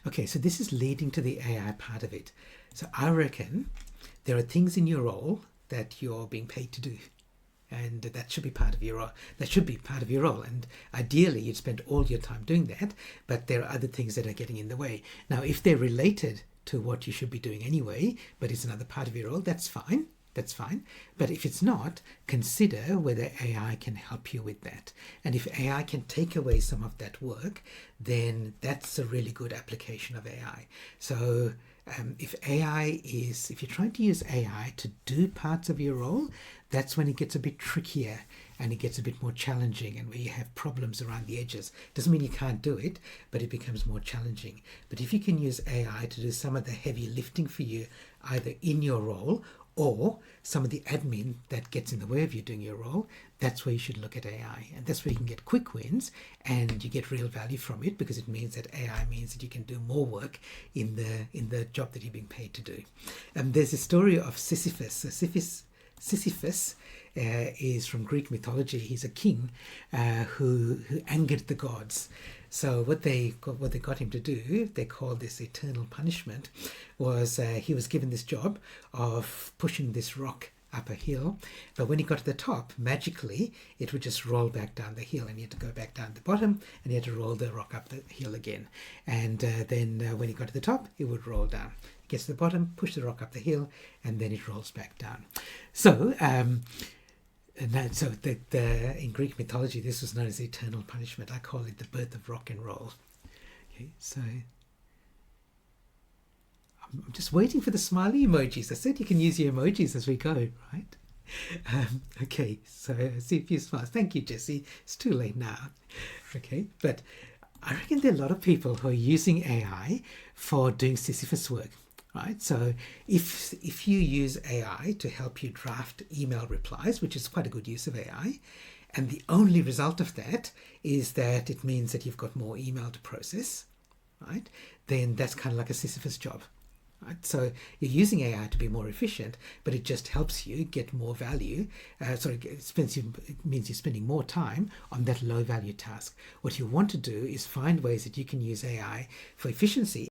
Okay, so this is leading to the AI part of it. So I reckon there are things in your role that you're being paid to do. And that should be part of your role. That should be part of your role. And ideally, you'd spend all your time doing that. But there are other things that are getting in the way. Now, if they're related to what you should be doing anyway, but it's another part of your role, that's fine. That's fine. But if it's not, consider whether AI can help you with that. And if AI can take away some of that work, then that's a really good application of AI. So if you're trying to use AI to do parts of your role, that's when it gets a bit trickier and it gets a bit more challenging, and where you have problems around the edges. Doesn't mean you can't do it, but it becomes more challenging. But if you can use AI to do some of the heavy lifting for you, either in your role or some of the admin that gets in the way of you doing your role, that's where you should look at AI. And that's where you can get quick wins and you get real value from it, because it means that AI means that you can do more work in the job that you're being paid to do. There's a story of Sisyphus. So Sisyphus is from Greek mythology. He's a king who angered the gods. So what they got him to do, they called this eternal punishment, was he was given this job of pushing this rock up a hill, but when he got to the top, magically it would just roll back down the hill, and he had to go back down the bottom, and he had to roll the rock up the hill again. And then when he got to the top, it would roll down. He gets to the bottom, push the rock up the hill, and then it rolls back down. So in Greek mythology, this was known as the eternal punishment. I call it the birth of rock and roll. Okay, so I'm just waiting for the smiley emojis. I said you can use your emojis as we go, right? Okay, so I see a few smiles. Thank you, Jesse. It's too late now. Okay, but I reckon there are a lot of people who are using AI for doing Sisyphus work. Right, so if you use AI to help you draft email replies, which is quite a good use of AI, and the only result of that is that it means that you've got more email to process, right, then that's kind of like a Sisyphus job. Right? So you're using AI to be more efficient, but it just helps you get more value. It means you're spending more time on that low value task. What you want to do is find ways that you can use AI for efficiency